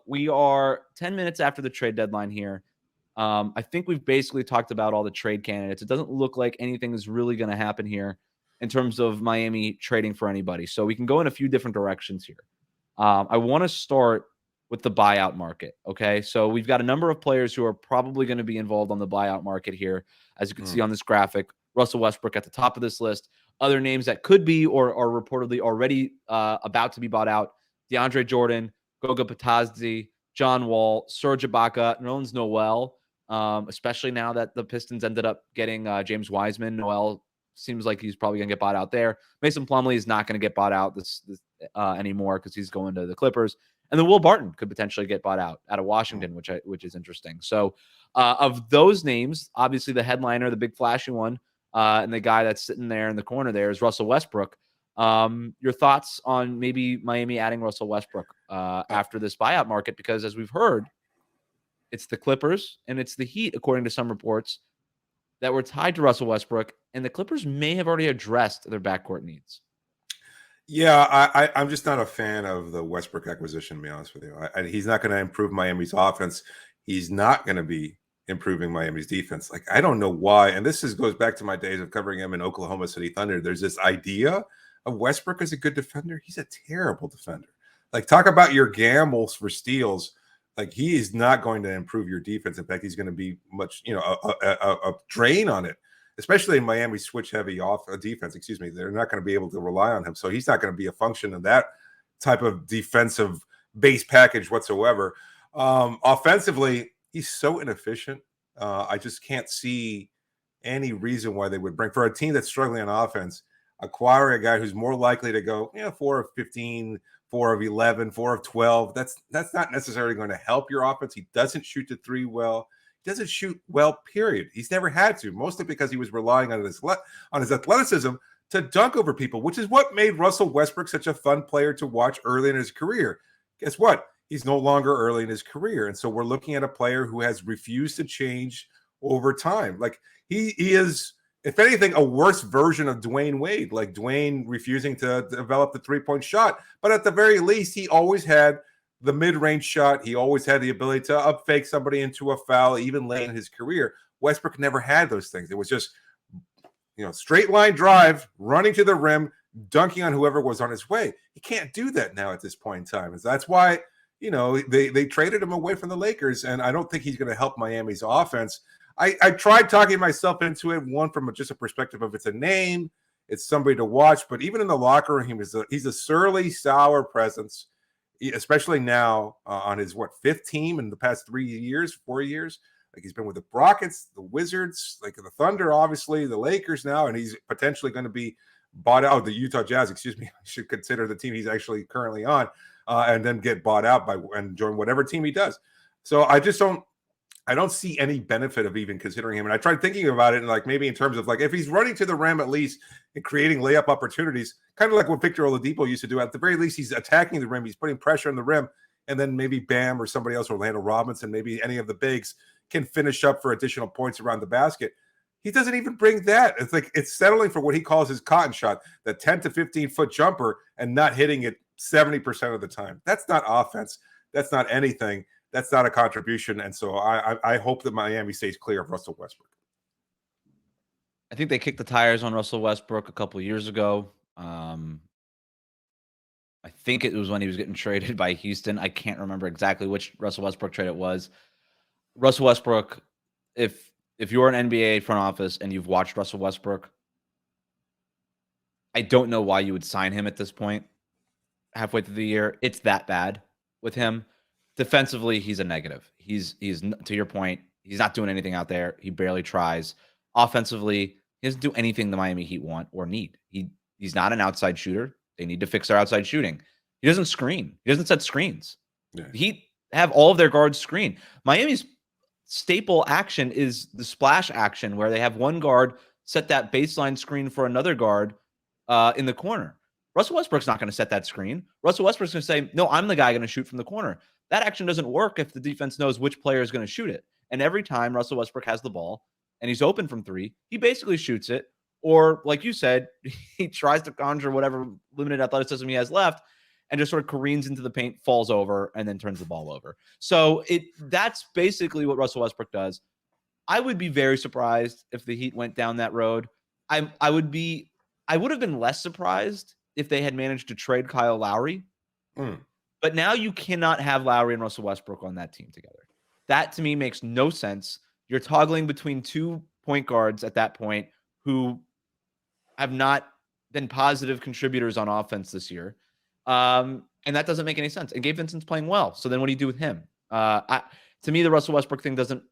we are 10 minutes after the trade deadline here. I think we've basically talked about all the trade candidates. It doesn't look like anything is really going to happen here in terms of Miami trading for anybody. So we can go in a few different directions here. I want to start with the buyout market. Okay. So we've got a number of players who are probably going to be involved on the buyout market here. As you can see on this graphic, Russell Westbrook at the top of this list. Other names that could be or are reportedly already about to be bought out: DeAndre Jordan, Goga Patazzi, John Wall, Serge Ibaka, Nerlens Noel, especially now that the Pistons ended up getting James Wiseman. Noel seems like he's probably going to get bought out there. Mason Plumlee is not going to get bought out this anymore because he's going to the Clippers. And then Will Barton could potentially get bought out of Washington, which is interesting. So of those names, obviously the headliner, the big flashy one, and the guy that's sitting there in the corner there is Russell Westbrook. Your thoughts on maybe Miami adding Russell Westbrook after this buyout market? Because as we've heard, it's the Clippers and it's the Heat, according to some reports, that were tied to Russell Westbrook, and the Clippers may have already addressed their backcourt needs. Yeah, I'm just not a fan of the Westbrook acquisition, to be honest with you. He's not going to improve Miami's offense. He's not going to be improving Miami's defense. Like, I don't know why. And this goes back to my days of covering him in Oklahoma City Thunder. There's this idea of Westbrook as a good defender. He's a terrible defender. Like, talk about your gambles for steals. Like, he is not going to improve your defense. In fact, he's going to be much, a drain on it. Especially in Miami's switch-heavy defense, they're not going to be able to rely on him. So he's not going to be a function of that type of defensive base package whatsoever. Offensively, he's so inefficient. I just can't see any reason why they would bring, for a team that's struggling on offense, acquire a guy who's more likely to go 4 of 15, 4 of 11, 4 of 12. That's not necessarily going to help your offense. He doesn't shoot the three well. Doesn't shoot well, period. He's never had to, mostly because he was relying on his athleticism to dunk over people, which is what made Russell Westbrook such a fun player to watch early in his career. Guess what? He's no longer early in his career. And so we're looking at a player who has refused to change over time. Like, he is, if anything, a worse version of Dwayne Wade, like Dwayne refusing to develop the three-point shot. But at the very least, he always had the mid-range shot. He always had the ability to up-fake somebody into a foul, even late in his career. Westbrook never had those things. It was just, straight line drive, running to the rim, dunking on whoever was on his way. He can't do that now at this point in time. And that's why, they traded him away from the Lakers, and I don't think he's going to help Miami's offense. I tried talking myself into it, one from just a perspective of it's a name, it's somebody to watch, but even in the locker room, he's a surly, sour presence. Especially now on his, fifth team in the past 4 years. Like, he's been with the Rockets, the Wizards, like the Thunder, obviously, the Lakers now, and he's potentially going to be bought out. The Utah Jazz, I should consider the team he's actually currently on, and then get bought out and join whatever team he does. So I don't see any benefit of even considering him. And I tried thinking about it, and like maybe in terms of like if he's running to the rim at least and creating layup opportunities, kind of like what Victor Oladipo used to do. At the very least, he's attacking the rim, he's putting pressure on the rim, and then maybe Bam or somebody else, Orlando Robinson, maybe any of the bigs can finish up for additional points around the basket. He doesn't even bring that. It's like it's settling for what he calls his cotton shot, the 10 to 15-foot jumper, and not hitting it 70% of the time. That's not offense. That's not anything. That's not a contribution. And so I hope that Miami stays clear of Russell Westbrook. I think they kicked the tires on Russell Westbrook a couple of years ago. I think it was when he was getting traded by Houston. I can't remember exactly which Russell Westbrook trade it was. Russell Westbrook, if you're an NBA front office and you've watched Russell Westbrook, I don't know why you would sign him at this point, halfway through the year. It's that bad with him. Defensively, he's a negative. He's to your point, he's not doing anything out there. He barely tries. Offensively, he doesn't do anything the Miami Heat want or need. He's not an outside shooter. They need to fix their outside shooting. He doesn't screen. He doesn't set screens. Yeah. The Heat have all of their guards screen. Miami's staple action is the splash action, where they have one guard set that baseline screen for another guard in the corner. Russell Westbrook's not going to set that screen. Russell Westbrook's going to say, no, I'm the guy going to shoot from the corner. That action doesn't work if the defense knows which player is going to shoot it. And every time Russell Westbrook has the ball and he's open from three, he basically shoots it. Or, like you said, he tries to conjure whatever limited athleticism he has left, and just sort of careens into the paint, falls over, and then turns the ball over. So that's basically what Russell Westbrook does. I would be very surprised if the Heat went down that road. I would have been less surprised if they had managed to trade Kyle Lowry. But now you cannot have Lowry and Russell Westbrook on that team together. That to me makes no sense. You're toggling between 2 point guards at that point who have not been positive contributors on offense this year. And that doesn't make any sense. And Gabe Vincent's playing well. So then what do you do with him? To me, the Russell Westbrook thing doesn't.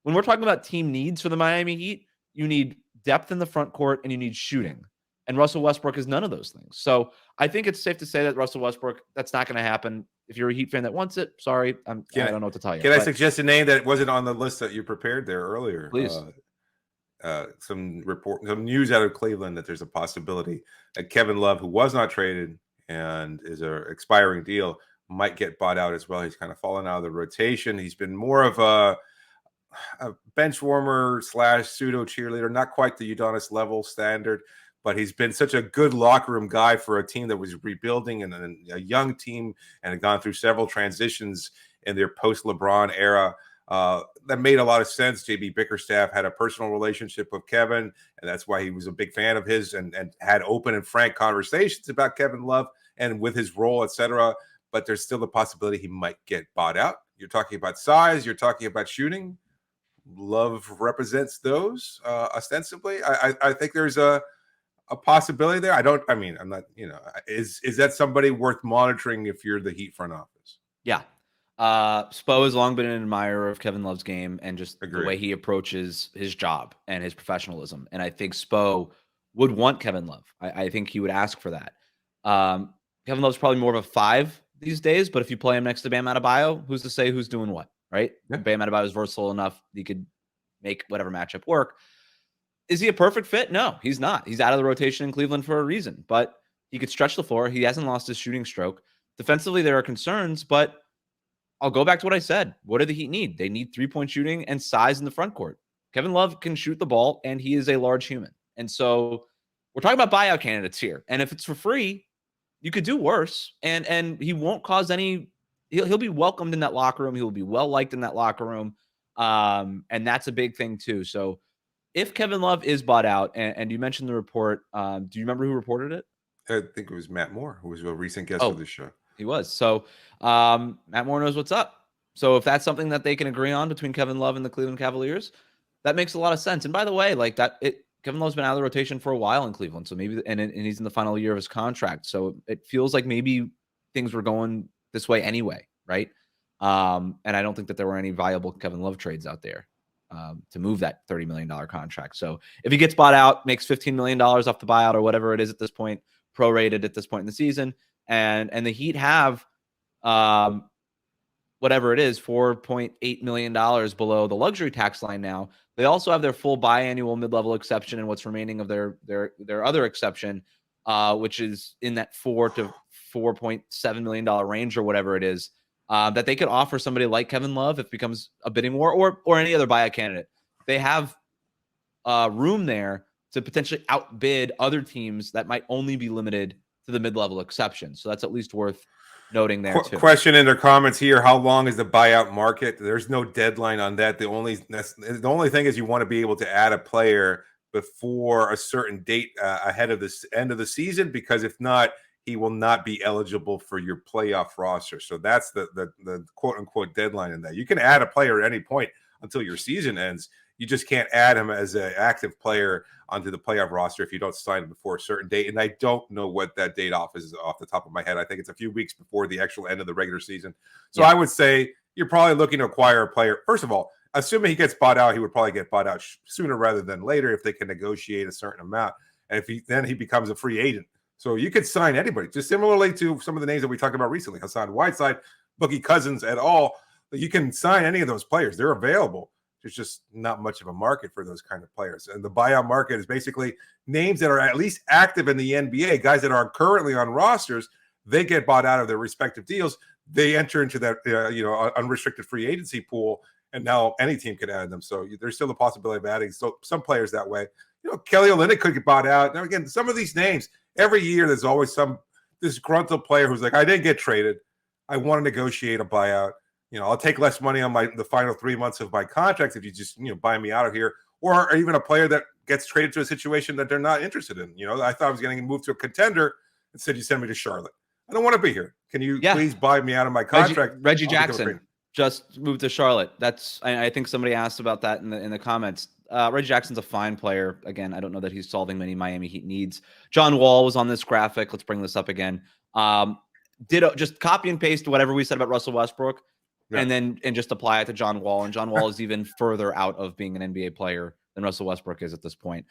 When we're talking about team needs for the Miami Heat, you need depth in the front court and you need shooting. And Russell Westbrook is none of those things. So I think it's safe to say that Russell Westbrook, that's not going to happen. If you're a Heat fan that wants it, sorry, I don't know what to tell you. Can I suggest a name that wasn't on the list that you prepared there earlier? Please. Some news out of Cleveland that there's a possibility that Kevin Love, who was not traded and is an expiring deal, might get bought out as well. He's kind of fallen out of the rotation. He's been more of a bench warmer / pseudo cheerleader, not quite the Udonis level standard, but he's been such a good locker room guy for a team that was rebuilding and a young team and had gone through several transitions in their post-LeBron era. That made a lot of sense. JB Bickerstaff had a personal relationship with Kevin, and that's why he was a big fan of his and had open and frank conversations about Kevin Love and with his role, etc. But there's still the possibility he might get bought out. You're talking about size. You're talking about shooting. Love represents those ostensibly. I think there's a possibility there. I'm not, is that somebody worth monitoring if you're the Heat front office? Yeah. Spo has long been an admirer of Kevin Love's game and just Agreed. The way he approaches his job and his professionalism. And I think Spo would want Kevin Love. I think he would ask for that. Kevin Love's probably more of a 5 these days, but if you play him next to Bam Adebayo, who's to say who's doing what, right? Yeah. Bam Adebayo is versatile enough. He could make whatever matchup work. Is he a perfect fit? No, he's not. He's out of the rotation in Cleveland for a reason, but he could stretch the floor. He hasn't lost his shooting stroke. Defensively, there are concerns, but I'll go back to what I said. What do the Heat need? They need 3-point shooting and size in the front court. Kevin Love can shoot the ball, and he is a large human. And so we're talking about buyout candidates here. And if it's for free, you could do worse. And he won't cause any – he'll be welcomed in that locker room. He will be well-liked in that locker room. And that's a big thing too. So if Kevin Love is bought out, and you mentioned the report, do you remember who reported it? I think it was Matt Moore, who was a recent guest of the show. He was. So Matt Moore knows what's up. So if that's something that they can agree on between Kevin Love and the Cleveland Cavaliers, that makes a lot of sense. And by the way, Kevin Love's been out of the rotation for a while in Cleveland. So maybe, and he's in the final year of his contract. So it feels like maybe things were going this way anyway, right? And I don't think that there were any viable Kevin Love trades out there to move that $30 million contract. So if he gets bought out, makes $15 million off the buyout or whatever it is at this point, prorated at this point in the season, and the Heat have whatever it is, $4.8 million below the luxury tax line now. They also have their full biannual mid-level exception and what's remaining of their other exception, which is in that $4 to $4.7 million range or whatever it is. That they could offer somebody like Kevin Love if it becomes a bidding war or any other buyout candidate. They have room there to potentially outbid other teams that might only be limited to the mid-level exception. So that's at least worth noting there too. Question in their comments here: how long is the buyout market? There's no deadline on that. The only thing is you want to be able to add a player before a certain date ahead of the end of the season, because if not, he will not be eligible for your playoff roster. So that's the quote unquote deadline in that. You can add a player at any point until your season ends. You just can't add him as an active player onto the playoff roster if you don't sign him before a certain date. And I don't know what that date is off the top of my head. I think it's a few weeks before the actual end of the regular season. So yeah. I would say you're probably looking to acquire a player. First of all, assuming he gets bought out, he would probably get bought out sooner rather than later if they can negotiate a certain amount. And then he becomes a free agent. So you could sign anybody, just similarly to some of the names that we talked about recently, Hassan Whiteside, Boogie Cousins et al. You can sign any of those players. They're available. There's just not much of a market for those kind of players. And the buyout market is basically names that are at least active in the NBA, guys that are currently on rosters. They get bought out of their respective deals. They enter into that unrestricted free agency pool, and now any team can add them. So there's still the possibility of adding some players that way. Kelly Olynyk could get bought out. Now, again, some of these names, every year there's disgruntled player who's like, I didn't get traded. I want to negotiate a buyout. I'll take less money on the final 3 months of my contract if you just buy me out of here, or even a player that gets traded to a situation that they're not interested in. I thought I was going to move to a contender. Instead, you send me to Charlotte. I don't want to be here. Can you please buy me out of my contract? Reggie Jackson just moved to Charlotte. I think somebody asked about that in the comments. Reggie Jackson's a fine player. Again, I don't know that he's solving many Miami Heat needs. John Wall was on this graphic. Let's bring this up again. Just copy and paste whatever we said about Russell Westbrook, and just apply it to John Wall. And John Wall is even further out of being an NBA player than Russell Westbrook is at this point.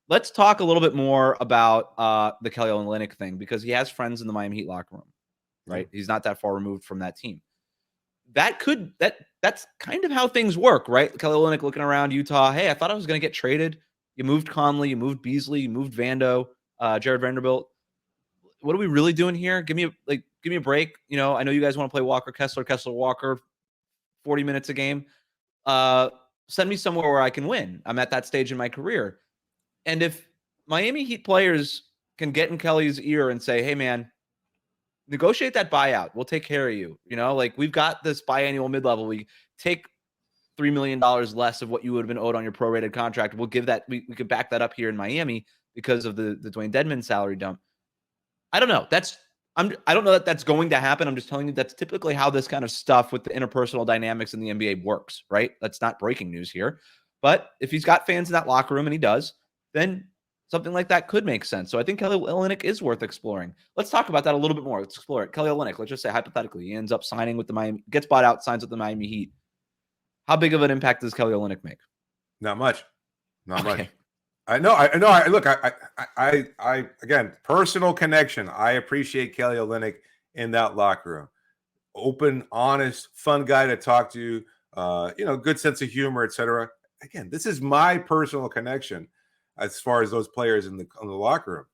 Let's talk a little bit more about the Kelly Olynyk thing, because he has friends in the Miami Heat locker room, right? He's not that far removed from that team. That's kind of how things work, right? Kelly Olynyk looking around Utah. Hey, I thought I was going to get traded. You moved Conley, you moved Beasley, you moved Vando, Jared Vanderbilt. What are we really doing here? Give me a break. I know you guys want to play Walker Kessler Walker 40 minutes a game. Send me somewhere where I can win. I'm at that stage in my career. And if Miami Heat players can get in Kelly's ear and say, hey, man, negotiate that buyout. We'll take care of you. We've got this biannual mid-level. We take $3 million less of what you would have been owed on your prorated contract. We'll give that. We could back that up here in Miami because of the Dwayne Dedmon salary dump. I don't know. I don't know that that's going to happen. I'm just telling you that's typically how this kind of stuff with the interpersonal dynamics in the NBA works, right? That's not breaking news here. But if he's got fans in that locker room, and he does, then something like that could make sense. So I think Kelly Olynyk is worth exploring. Let's talk about that a little bit more. Let's explore it. Kelly Olynyk, let's just say hypothetically, he ends up signing with the Miami, gets bought out, signs with the Miami Heat. How big of an impact does Kelly Olynyk make? Not much. Not much. I know. Look, I again, personal connection. I appreciate Kelly Olynyk in that locker room. Open, honest, fun guy to talk to. Good sense of humor, etc. Again, this is my personal connection as far as those players in the locker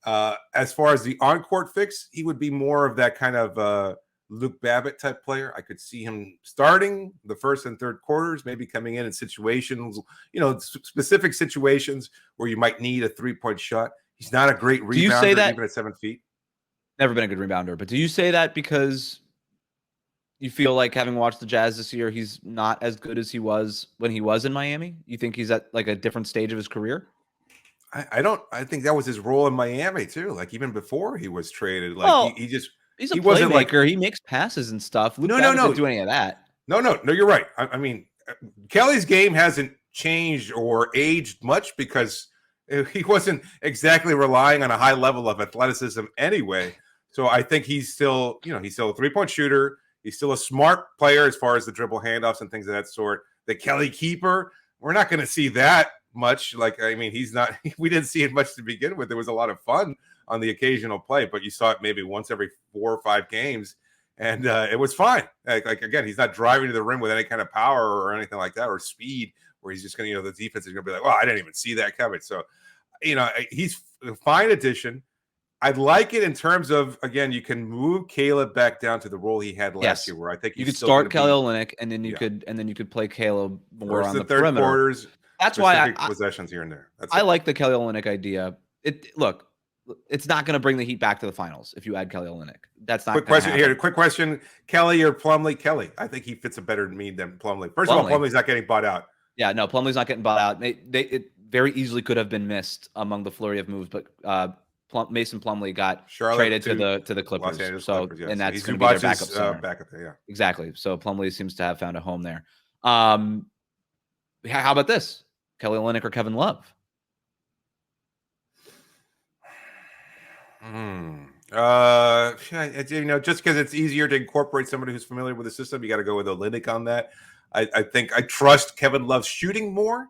room. As far as the on-court fix, he would be more of that kind of Luke Babbitt type player. I could see him starting the first and third quarters, maybe coming in situations, specific situations where you might need a 3-point shot. He's not a great rebounder, do you say that, even at 7 feet. Never been a good rebounder, but do you say that because you feel like, having watched the Jazz this year, he's not as good as he was when he was in Miami? You think he's at a different stage of his career? I think that was his role in Miami too. Even before he was traded, he's a playmaker. He makes passes and stuff. Luke Babbitt didn't do any of that. No, you're right. I mean, Kelly's game hasn't changed or aged much because he wasn't exactly relying on a high level of athleticism anyway. So I think he's still a 3-point shooter. He's still a smart player as far as the dribble handoffs and things of that sort. The Kelly keeper, we're not going to see that much. He's not. We didn't see it much to begin with. There was a lot of fun on the occasional play, but you saw it maybe once every 4 or 5 games, and it was fine. Again, he's not driving to the rim with any kind of power or anything like that, or speed, where he's just going to, the defense is going to be like, well, I didn't even see that coming. So, he's a fine addition. I'd like it in terms of, again, you can move Caleb back down to the role he had last year, where I think you could start Kelly Olynyk, and then you could play Caleb more on the third perimeter. Quarters. That's why possessions here and there. I like the Kelly Olynyk idea. It's not going to bring the Heat back to the finals if you add Kelly Olynyk. That's not. Quick question: Kelly or Plumlee? Kelly. I think he fits a better need than Plumlee. First of all, Plumlee's not getting bought out. Yeah, no, Plumlee's not getting bought out. It very easily could have been missed among the flurry of moves, but Mason Plumlee got traded to the Clippers. Clippers, yes. And that's going to be their backup center. Backup there, yeah. Exactly. So Plumlee seems to have found a home there. How about this? Kelly Olynyk or Kevin Love? Just because it's easier to incorporate somebody who's familiar with the system, you got to go with Olynyk on that. I think I trust Kevin Love's shooting more.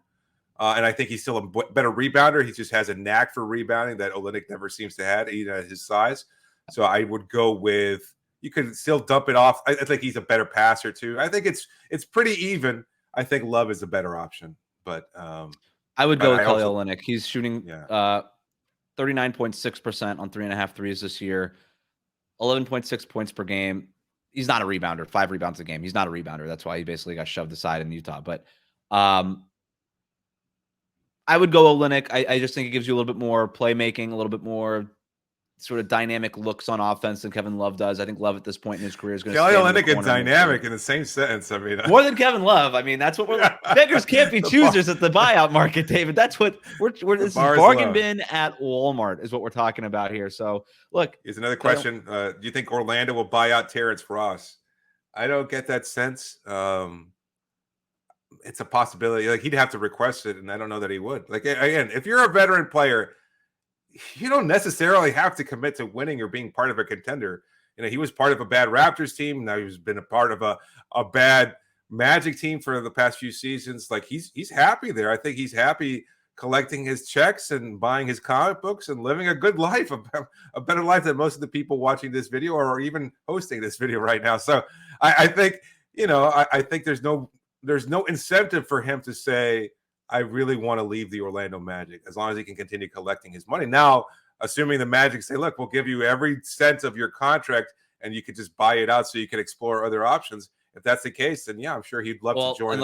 And I think he's still a better rebounder. He just has a knack for rebounding that Olynyk never seems to have, even at his size. So I would go with, you could still dump it off. I think he's a better passer too. I think it's pretty even. I think Love is a better option. But I would go with Kelly Olynyk. He's shooting 39.6% on 3.5 threes this year, 11.6 points per game. He's not a rebounder. 5 rebounds a game. He's not a rebounder. That's why he basically got shoved aside in Utah. But I would go Olynyk. I just think it gives you a little bit more playmaking, a little bit more sort of dynamic looks on offense than Kevin Love does. I think Love at this point in his career is going to Kelly stay in the Olynyk and corner. dynamic in the same sentence. I mean, more than Kevin Love. I mean, that's what we're beggars can't be choosers at the buyout market, David. That's what we're this is bargain bin at Walmart is what we're talking about here. So look, here's another question. Do you think Orlando will buy out Terrence Ross? I don't get that sense. It's a possibility. Like, he'd have to request it, and I don't know that he would. Like, again, if you're a veteran player, you don't necessarily have to commit to winning or being part of a contender. You know, he was part of a bad Raptors team. Now he's been a part of a bad Magic team for the past few seasons. Like, he's happy there. I think he's happy collecting his checks and buying his comic books and living a good life, a better life than most of the people watching this video or even hosting this video right now. So I think, you know, I think there's no incentive for him to say, I really want to leave the Orlando Magic, as long as he can continue collecting his money. Now, assuming the Magic say, look, we'll give you every cent of your contract and you could just buy it out so you can explore other options. If that's the case, then yeah, I'm sure he'd love to join.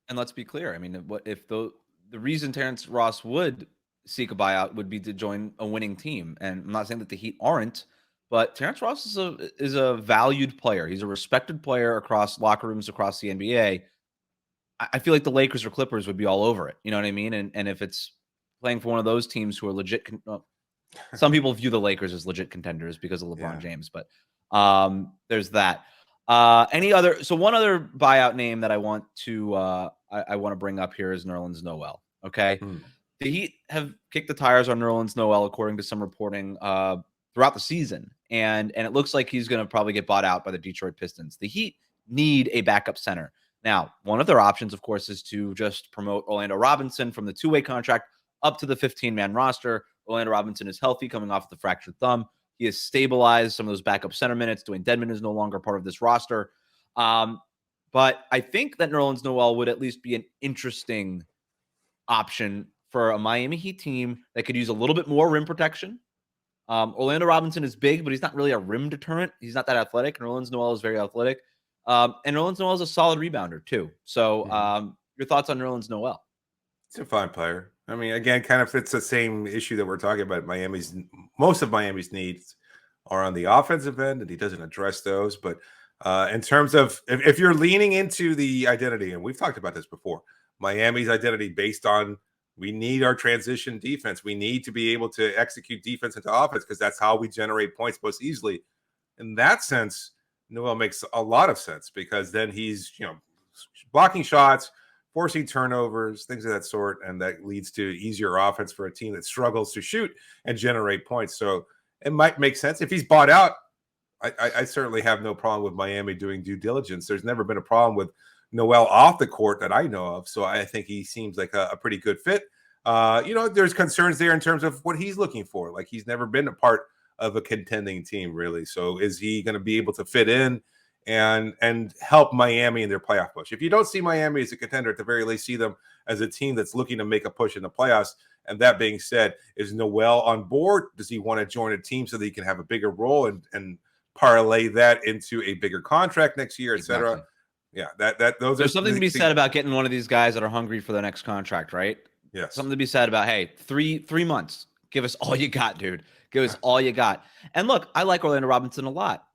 And let's be clear. I mean, what if the reason Terrence Ross would seek a buyout would be to join a winning team? And I'm not saying that the Heat aren't, but Terrence Ross is a valued player. He's a respected player across locker rooms across the NBA. I feel like the Lakers or Clippers would be all over it. You know what I mean? And if it's playing for one of those teams who are legit, some people view the Lakers as legit contenders because of LeBron James, but there's that. One other buyout name that I want to I want to bring up here is Nerlens Noel. Okay. The Heat have kicked the tires on Nerlens Noel, according to some reporting throughout the season. And it looks like he's going to probably get bought out by the Detroit Pistons. The Heat need a backup center. Now, one of their options, of course, is to just promote Orlando Robinson from the two-way contract up to the 15-man roster. Orlando Robinson is healthy, coming off the fractured thumb. He has stabilized some of those backup center minutes. Dwayne Dedmon is no longer part of this roster. But I think that Nerlens Noel would at least be an interesting option for a Miami Heat team that could use a little bit more rim protection. Orlando Robinson is big, but he's not really a rim deterrent. He's not that athletic. Nerlens Noel is very athletic. And Nerlens Noel is a solid rebounder too. So your thoughts on Nerlens Noel? He's a fine player. I mean, again, kind of fits the same issue that we're talking about. Most of Miami's needs are on the offensive end, and he doesn't address those. But in terms of if you're leaning into the identity, and we've talked about this before, Miami's identity based on we need our transition defense. We need to be able to execute defense into offense because that's how we generate points most easily. In that sense, Noel makes a lot of sense because then he's, blocking shots, forcing turnovers, things of that sort, and that leads to easier offense for a team that struggles to shoot and generate points. So it might make sense. If he's bought out, I certainly have no problem with Miami doing due diligence. There's never been a problem with Noel off the court that I know of, so I think he seems like a pretty good fit. There's concerns there in terms of what he's looking for. Like, he's never been a part of a contending team, really. So is he going to be able to fit in and help Miami in their playoff push? If you don't see Miami as a contender, at the very least, see them as a team that's looking to make a push in the playoffs. And that being said, is Noel on board? Does he want to join a team so that he can have a bigger role and parlay that into a bigger contract next year, et cetera? Yeah, there's something to be said about getting one of these guys that are hungry for the next contract, right? Yes. Something to be said about, hey, three months. Give us all you got, dude. Give us all you got. And look, I like Orlando Robinson a lot.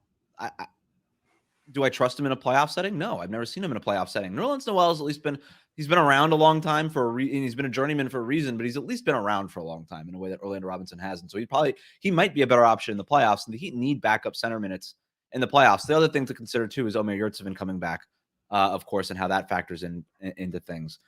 Do I trust him in a playoff setting? No, I've never seen him in a playoff setting. Nerlens Noel has at least he's been around a long time and he's been a journeyman for a reason, but he's at least been around for a long time in a way that Orlando Robinson hasn't. So he might be a better option in the playoffs, and the Heat need backup center minutes in the playoffs. The other thing to consider too is Omer Yurtseven coming back, of course, and how that factors into things.